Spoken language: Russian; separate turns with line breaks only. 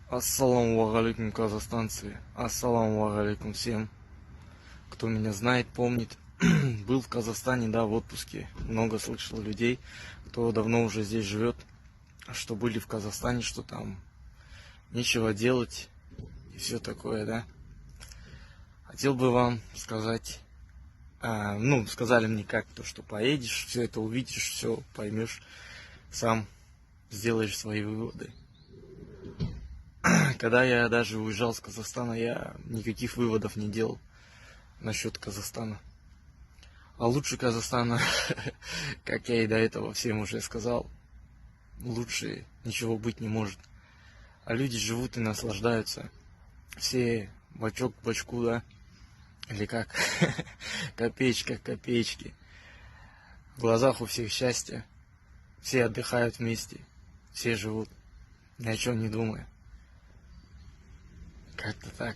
Ассаламу алейкум, казахстанцы. Ассаламу алейкум всем, кто меня знает, помнит. Был в Казахстане, да, в отпуске. Много слышал людей, кто давно уже здесь живет, что были в Казахстане, что там нечего делать и все такое, да. Хотел бы вам сказать, сказали мне как, то, что поедешь, все это увидишь, все поймешь, сам сделаешь свои выводы. Когда я даже уезжал с Казахстана, я никаких выводов не делал насчет Казахстана. А лучше Казахстана, как я и до этого всем уже сказал, лучше ничего быть не может. А люди живут и наслаждаются. Все бочок к бочку, да? Или как? Копеечка к копеечке. В глазах у всех счастье. Все отдыхают вместе. Все живут, ни о чем не думая. Как-то так.